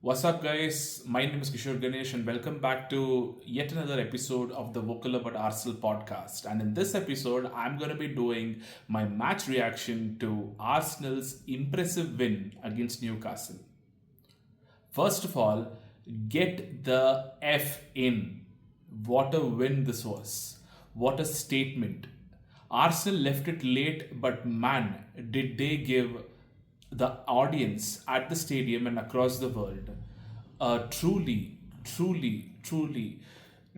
What's up, guys? My name is Kishore Ganesh, and welcome back to yet another episode of the Vocal About Arsenal podcast. And in this episode, I'm going to be doing my match reaction to Arsenal's impressive win against Newcastle. First of all, get the F in. What a win this was. What a statement. Arsenal left it late, but man, did they give the audience at the stadium and across the world a truly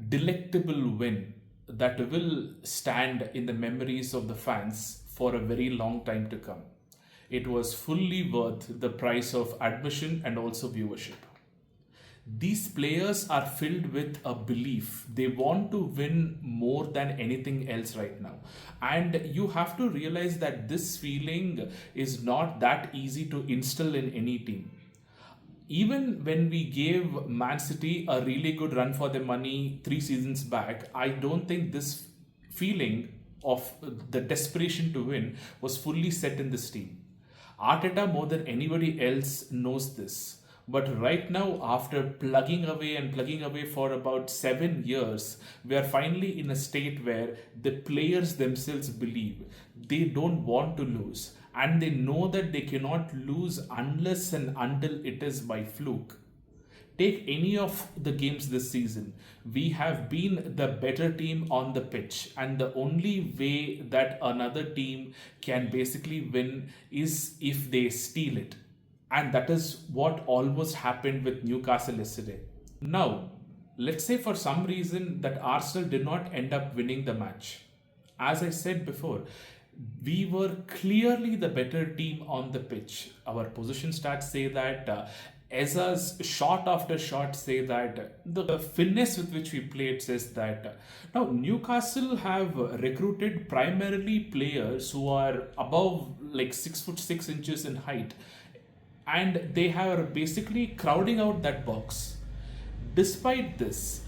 delectable win that will stand in the memories of the fans for a very long time to come. It was fully worth the price of admission and also viewership. These players are filled with a belief. They want to win more than anything else right now. And you have to realize that this feeling is not that easy to instill in any team. Even when we gave Man City a really good run for their money 3 seasons back, I don't think this feeling of the desperation to win was fully set in this team. Arteta, more than anybody else, knows this. But right now, after plugging away for about 7 years, we are finally in a state where the players themselves believe they don't want to lose, and they know that they cannot lose unless and until it is by fluke. Take any of the games this season. We have been the better team on the pitch, and the only way that another team can basically win is if they steal it. And that is what almost happened with Newcastle yesterday. Now, let's say for some reason that Arsenal did not end up winning the match. As I said before, we were clearly the better team on the pitch. Our position stats say that. Eza's shot after shot say that. The finesse with which we played says that. Now, Newcastle have recruited primarily players who are above like 6'6" in height, and they are basically crowding out that box. Despite this,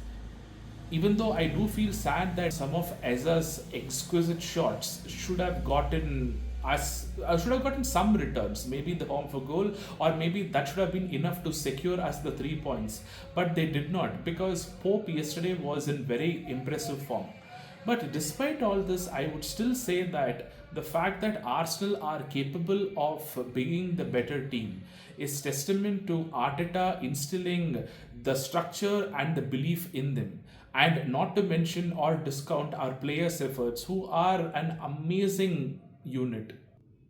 even though I do feel sad that some of Eza's exquisite shots should have gotten some returns, maybe in the form of a goal, or maybe that should have been enough to secure us the 3 points. But they did not, because Pope yesterday was in very impressive form. But despite all this, I would still say that the fact that Arsenal are capable of being the better team is testament to Arteta instilling the structure and the belief in them. And not to mention or discount our players' efforts, who are an amazing unit.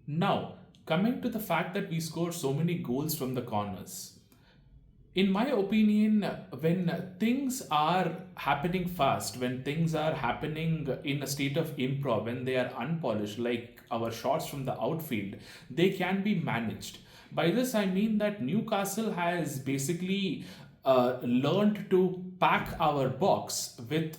Now, coming to the fact that we score so many goals from the corners. In my opinion, when things are happening fast, when things are happening in a state of improv, when they are unpolished, like our shots from the outfield, they can be managed. By this, I mean that Newcastle has basically learned to pack our box with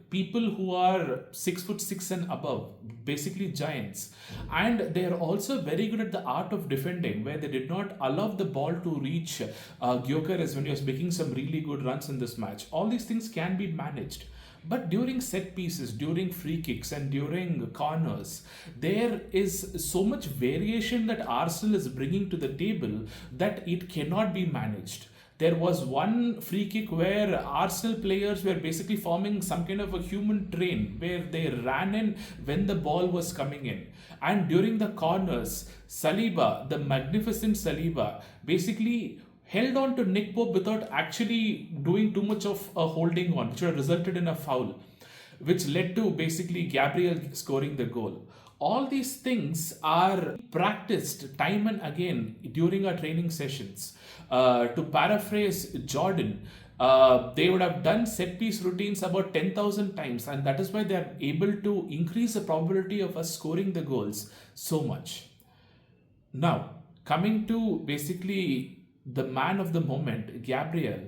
people who are 6'6" and above, basically giants. And they are also very good at the art of defending, where they did not allow the ball to reach Gyökeres when he was making some really good runs in this match. All these things can be managed. But during set pieces, during free kicks, and during corners, there is so much variation that Arsenal is bringing to the table that it cannot be managed. There was one free kick where Arsenal players were basically forming some kind of a human train where they ran in when the ball was coming in. And during the corners, Saliba, the magnificent Saliba, basically held on to Nick Pope without actually doing too much of a holding on, which would have resulted in a foul, which led to basically Gabriel scoring the goal. All these things are practiced time and again during our training sessions. To paraphrase Jordan, they would have done set piece routines about 10,000 times, and that is why they are able to increase the probability of us scoring the goals so much. Now, coming to basically the man of the moment, Gabriel.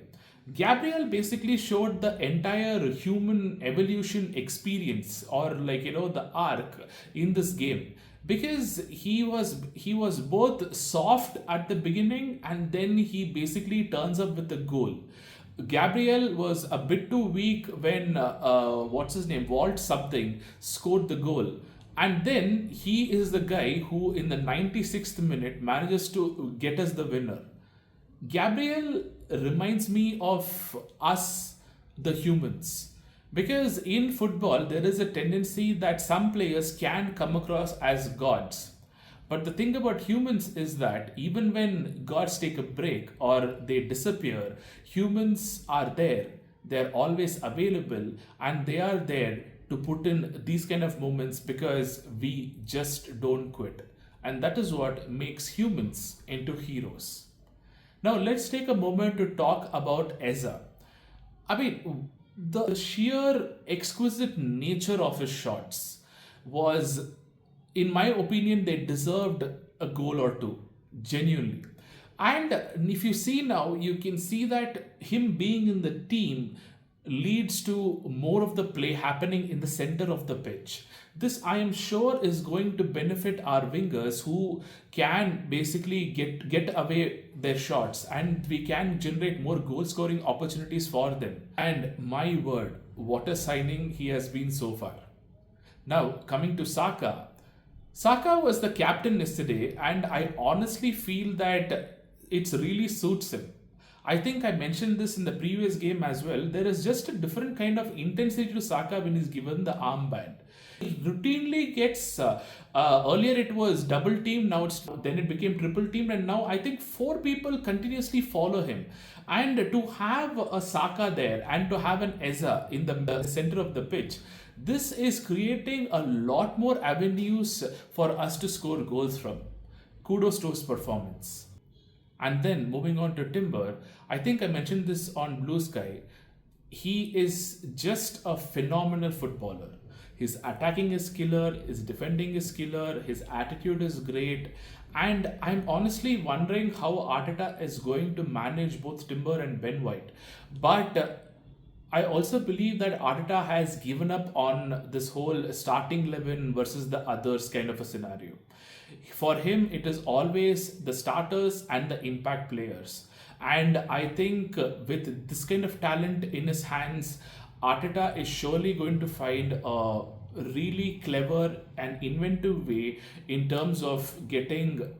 Gabriel basically showed the entire human evolution experience, or the arc in this game, because he was both soft at the beginning, and then he basically turns up with the goal. Gabriel was a bit too weak when what's his name, Walt something, scored the goal. And then he is the guy who in the 96th minute manages to get us the winner. Gabriel reminds me of us, the humans. Because in football, there is a tendency that some players can come across as gods. But the thing about humans is that even when gods take a break or they disappear, humans are there. They're always available and they are there to put in these kind of moments because we just don't quit. And that is what makes humans into heroes. Now, let's take a moment to talk about Eza. I mean, the sheer exquisite nature of his shots was, in my opinion, they deserved a goal or two, genuinely. And if you see now, you can see that him being in the team leads to more of the play happening in the center of the pitch. This, I am sure, is going to benefit our wingers who can basically get away their shots and we can generate more goal scoring opportunities for them. And my word, what a signing he has been so far. Now, coming to Saka. Saka was the captain yesterday, and I honestly feel that it really suits him. I think I mentioned this in the previous game as well. There is just a different kind of intensity to Saka when he's given the armband. He routinely gets. Earlier it was double team, now then it became triple team, and now I think four people continuously follow him. And to have a Saka there and to have an Eza in the center of the pitch, this is creating a lot more avenues for us to score goals from. Kudos to his performance. And then moving on to Timber, I think I mentioned this on Blue Sky. He is just a phenomenal footballer. His attacking is killer, his defending is killer, his attitude is great. And I'm honestly wondering how Arteta is going to manage both Timber and Ben White. But I also believe that Arteta has given up on this whole starting 11 versus the others kind of a scenario. For him, it is always the starters and the impact players. And I think with this kind of talent in his hands, Arteta is surely going to find a really clever and inventive way in terms of getting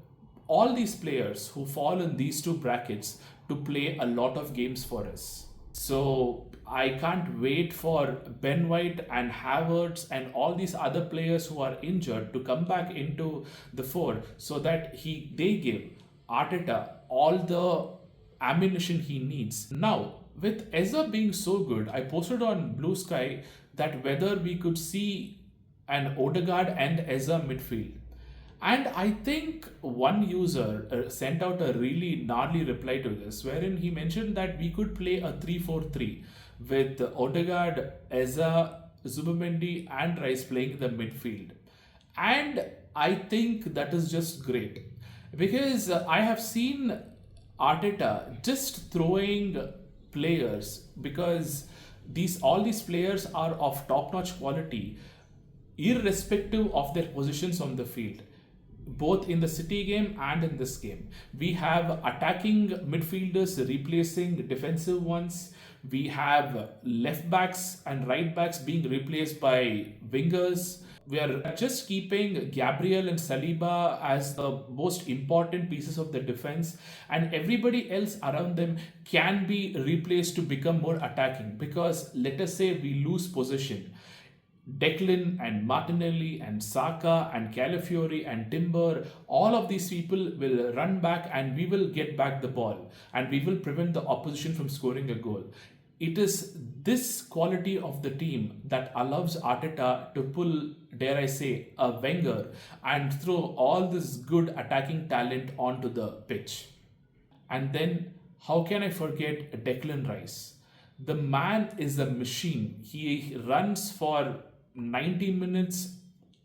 all these players who fall in these two brackets to play a lot of games for us. So I can't wait for Ben White and Havertz and all these other players who are injured to come back into the fore so that they give Arteta all the ammunition he needs. Now, with Eza being so good, I posted on Blue Sky that whether we could see an Odegaard and Eza midfield. And I think one user sent out a really gnarly reply to this, wherein he mentioned that we could play a 3-4-3 with Odegaard, Eza, Zubamendi, and Rice playing the midfield. And I think that is just great because I have seen Arteta just throwing players because all these players are of top-notch quality, irrespective of their positions on the field, both in the City game and in this game. We have attacking midfielders replacing defensive ones. We have left backs and right backs being replaced by wingers. We are just keeping Gabriel and Saliba as the most important pieces of the defense, and everybody else around them can be replaced to become more attacking. Because let us say we lose possession, Declan and Martinelli and Saka and Calafiori and Timber, all of these people will run back and we will get back the ball and we will prevent the opposition from scoring a goal. It is this quality of the team that allows Arteta to pull, dare I say, a Wenger and throw all this good attacking talent onto the pitch. And then, how can I forget Declan Rice? The man is a machine. He runs for 90 minutes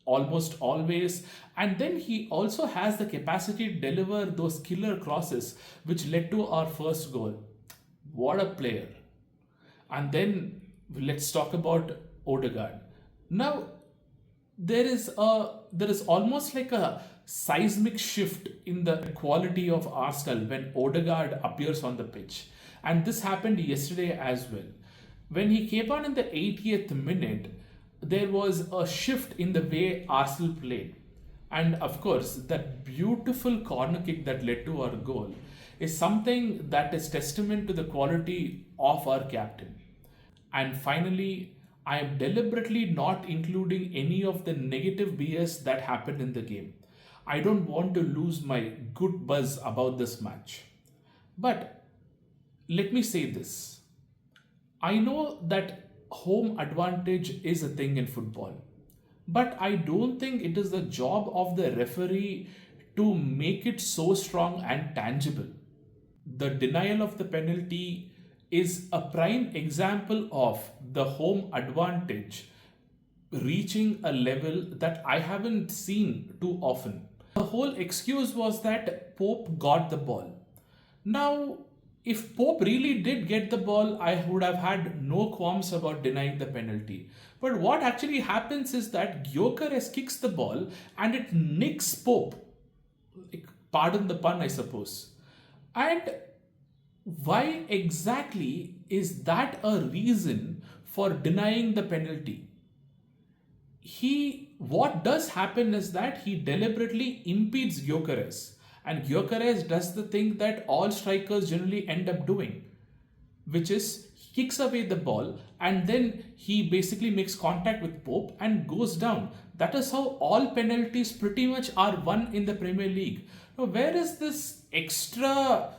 almost always, and then he also has the capacity to deliver those killer crosses which led to our first goal. What a player. And then let's talk about Odegaard. Now there is almost like a seismic shift in the quality of Arsenal when Odegaard appears on the pitch, and this happened yesterday as well. When he came on in the 80th minute, there was a shift in the way Arsenal played. And of course, that beautiful corner kick that led to our goal. is something that is testament to the quality of our captain. And finally, I am deliberately not including any of the negative BS that happened in the game. I don't want to lose my good buzz about this match. But let me say this. I know that home advantage is a thing in football, but I don't think it is the job of the referee to make it so strong and tangible. The denial of the penalty is a prime example of the home advantage reaching a level that I haven't seen too often. The whole excuse was that Pope got the ball. Now, if Pope really did get the ball, I would have had no qualms about denying the penalty. But what actually happens is that Gyökeres kicks the ball and it nicks Pope. Pardon the pun, I suppose. And why exactly is that a reason for denying the penalty? What does happen is that he deliberately impedes Gyökeres, and Gyökeres does the thing that all strikers generally end up doing, which is he kicks away the ball and then he basically makes contact with Pope and goes down. That is how all penalties pretty much are won in the Premier League. Now, where is this extra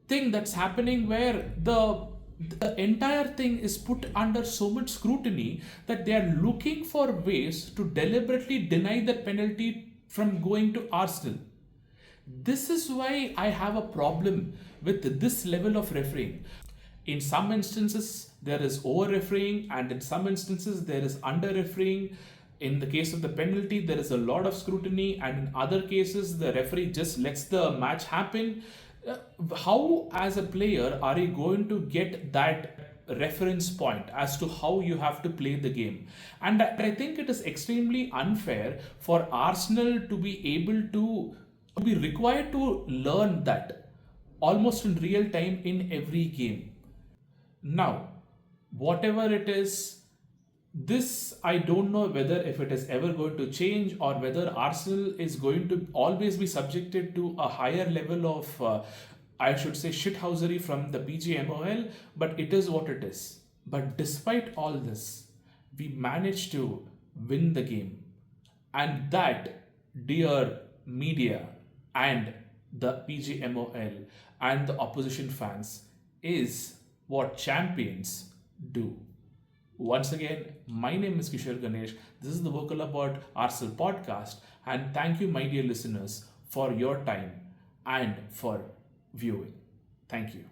thing that's happening where the entire thing is put under so much scrutiny that they are looking for ways to deliberately deny the penalty from going to Arsenal? This is why I have a problem with this level of refereeing. In some instances, there is over refereeing, and in some instances, there is under refereeing. In the case of the penalty, there is a lot of scrutiny, and in other cases, the referee just lets the match happen. How, as a player, are you going to get that reference point as to how you have to play the game? And I think it is extremely unfair for Arsenal to be able to be required to learn that almost in real time in every game. Now, whatever it is, this I don't know whether if it is ever going to change or whether Arsenal is going to always be subjected to a higher level of I should say shithousery from the PGMOL, but it is what it is. But despite all this, we managed to win the game. And that, dear media and the PGMOL and the opposition fans, is what champions do. Once again, my name is Kishore Ganesh. This is the Vocal About Arsenal podcast, and thank you, my dear listeners, for your time and for viewing. Thank you.